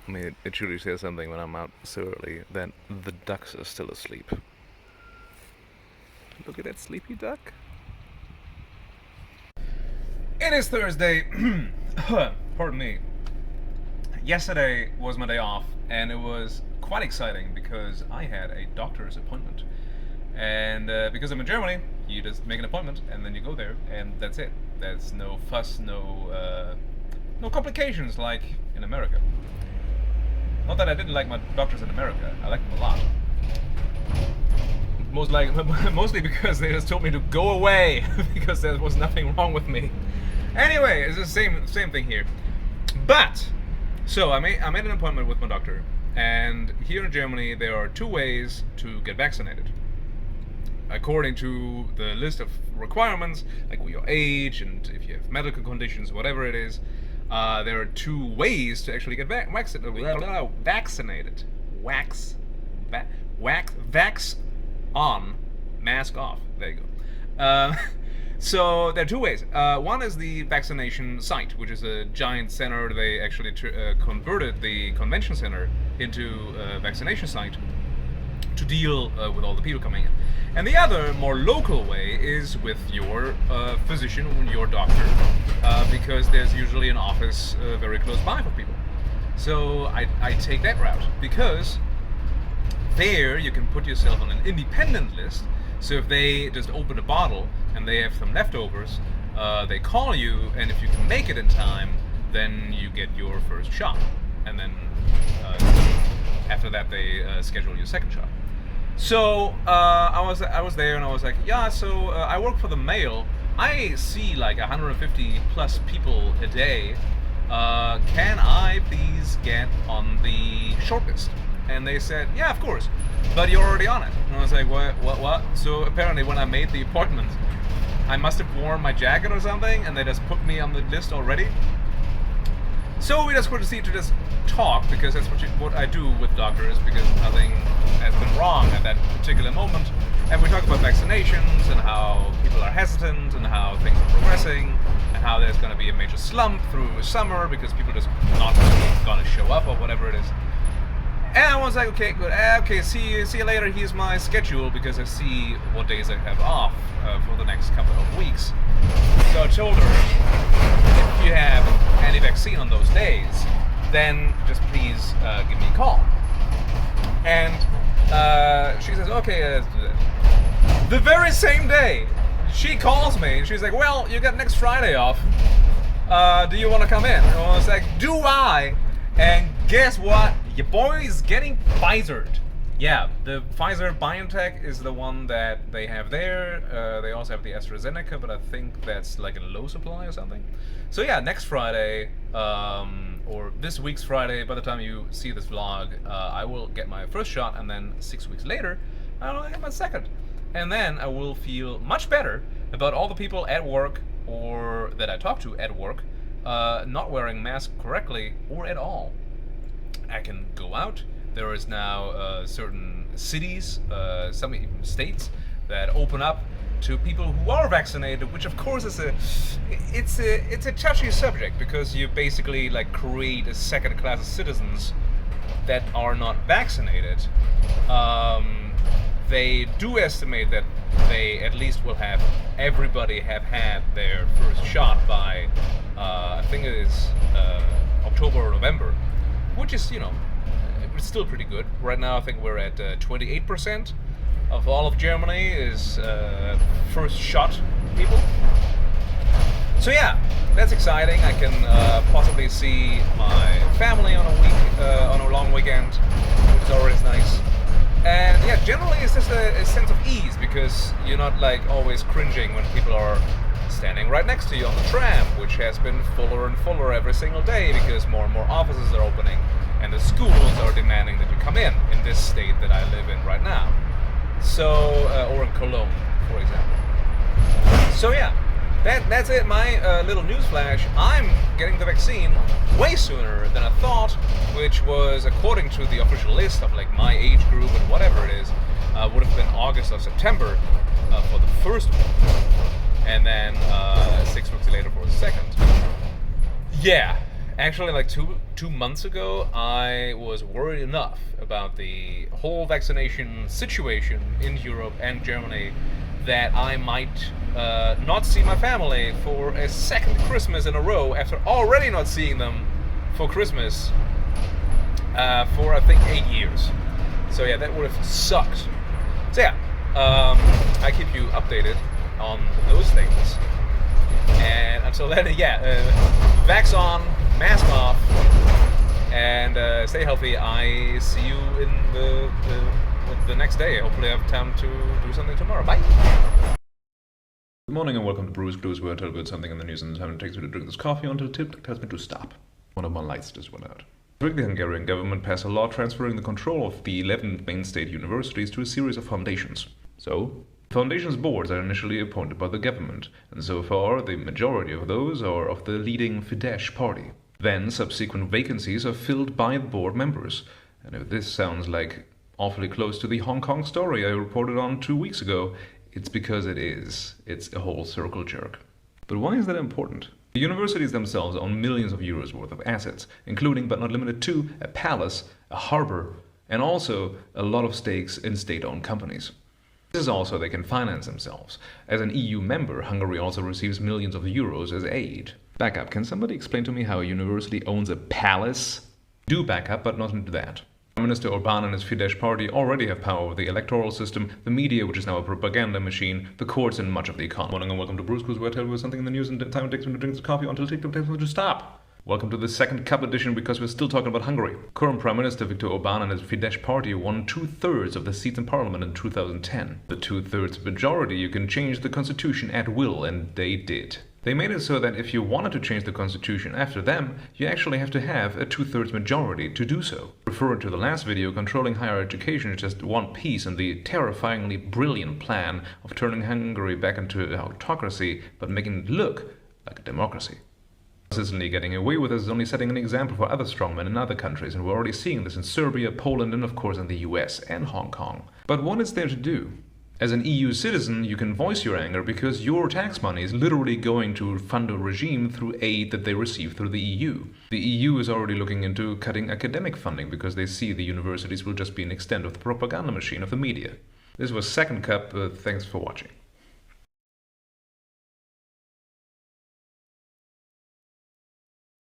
I mean, it truly says something when I'm out so early that the ducks are still asleep. Look at that sleepy duck. It is Thursday. Pardon me. Yesterday was my day off, and it was quite exciting because I had a doctor's appointment. And because I'm in Germany, you just make an appointment and then you go there, and that's it. There's no fuss, no complications like in America. Not that I didn't like my doctors in America. I liked them a lot. Mostly because they just told me to go away because there was nothing wrong with me. Anyway, it's the same thing here. But so I made an appointment with my doctor, and here in Germany there are two ways to get vaccinated. According to the list of requirements, like your age and if you have medical conditions, whatever it is, there are two ways to actually get vaccinated. Vax on, mask off. There you go. So there are two ways. One is the vaccination site, which is a giant center. They actually converted the convention center into a vaccination site to deal with all the people coming in. And the other, more local way is with your physician, your doctor, because there's usually an office very close by for people. So I take that route because there you can put yourself on an independent list. So if they just open a bottle and they have some leftovers, they call you, and if you can make it in time, then you get your first shot. And then after that they schedule your second shot. So I was there and I was like, yeah, so I work for the mail. I see like 150 plus people a day. Can I please get on the shortlist? And they said, yeah, of course, but you're already on it. And I was like, what? So apparently when I made the appointment, I must have worn my jacket or something, and they just put me on the list already. So we just proceed to just talk, because that's what I do with doctors, because nothing has been wrong at that particular moment. And we talk about vaccinations and how people are hesitant and how things are progressing and how there's going to be a major slump through summer because people just not going to show up or whatever it is. And I was like, okay, good. Okay, see you later. Here's my schedule because I see what days I have off for the next couple of weeks. So I told her, if you have any vaccine on those days, then just please give me a call. And she says, okay, let's do that. The very same day, she calls me and she's like, well, you got next Friday off. Do you want to come in? And I was like, do I? And guess what? Your boy is getting Pfizered. Yeah, the Pfizer-BioNTech is the one that they have there. They also have the AstraZeneca, but I think that's like in low supply or something. So yeah, next Friday, or this week's Friday, by the time you see this vlog, I will get my first shot, and then 6 weeks later, I will get my second. And then I will feel much better about all the people at work, or that I talk to at work, not wearing masks correctly or at all. I can go out. There is now certain cities, some even states, that open up to people who are vaccinated, which of course is a touchy subject, because you basically like create a second class of citizens that are not vaccinated. They do estimate that they at least will have everybody have had their first shot by I think it is October or November, which is, you know, it's still pretty good. Right now I think we're at 28% of all of Germany is first shot people. So yeah, that's exciting. I can possibly see my family on a long weekend, which is always nice. And yeah, generally it's just a sense of ease, because you're not like always cringing when people are standing right next to you on the tram, which has been fuller and fuller every single day because more and more offices are opening and the schools are demanding that you come in this state that I live in right now. So, or in Cologne, for example. So yeah, that's it, my little news flash. I'm getting the vaccine way sooner than I thought, which was, according to the official list of like my age group and whatever it is, would have been August or September for the first one, and then 6 weeks later for the second. Yeah, Actually, like two months ago, I was worried enough about the whole vaccination situation in Europe and Germany that I might not see my family for a second Christmas in a row after already not seeing them for Christmas for I think 8 years. So yeah, that would have sucked. So yeah, I keep you updated on those things. And until then, yeah, vax on, mask off, and stay healthy. I see you in the next day. Hopefully I have time to do something tomorrow. Bye! Good morning and welcome to Brew's Clues, where I tell you about something in the news and the time it takes me to drink this coffee until a tip tells me to stop. One of my lights just went out. The Hungarian government passed a law transferring the control of the 11 main state universities to a series of foundations. So, foundations boards are initially appointed by the government, and so far the majority of those are of the leading Fidesz party. Then subsequent vacancies are filled by the board members. And if this sounds like awfully close to the Hong Kong story I reported on 2 weeks ago, it's because it is. It's a whole circle jerk. But why is that important? The universities themselves own millions of euros worth of assets, including but not limited to a palace, a harbor, and also a lot of stakes in state-owned companies. This is also they can finance themselves. As an EU member, Hungary also receives millions of euros as aid. Back up, can somebody explain to me how a university owns a palace? Do back up, but not into that. Prime Minister Orbán and his Fidesz party already have power over the electoral system, the media, which is now a propaganda machine, the courts, and much of the economy. Morning and welcome to Brew's Clues, where I tell you something in the news and time it takes me to drink this coffee until TikTok tells me to stop. Welcome to the second cup edition because we're still talking about Hungary. Current Prime Minister Viktor Orbán and his Fidesz party won 2/3 of the seats in parliament in 2010. The 2/3 majority, you can change the constitution at will, and they did. They made it so that if you wanted to change the constitution after them, you actually have to have a 2/3 majority to do so. Referring to the last video, controlling higher education is just one piece in the terrifyingly brilliant plan of turning Hungary back into an autocracy, but making it look like a democracy. Consistently getting away with this is only setting an example for other strongmen in other countries, and we're already seeing this in Serbia, Poland, and of course in the US and Hong Kong. But what is there to do? As an EU citizen, you can voice your anger because your tax money is literally going to fund a regime through aid that they receive through the EU. The EU is already looking into cutting academic funding because they see the universities will just be an extent of the propaganda machine of the media. This was Second Cup. Thanks for watching.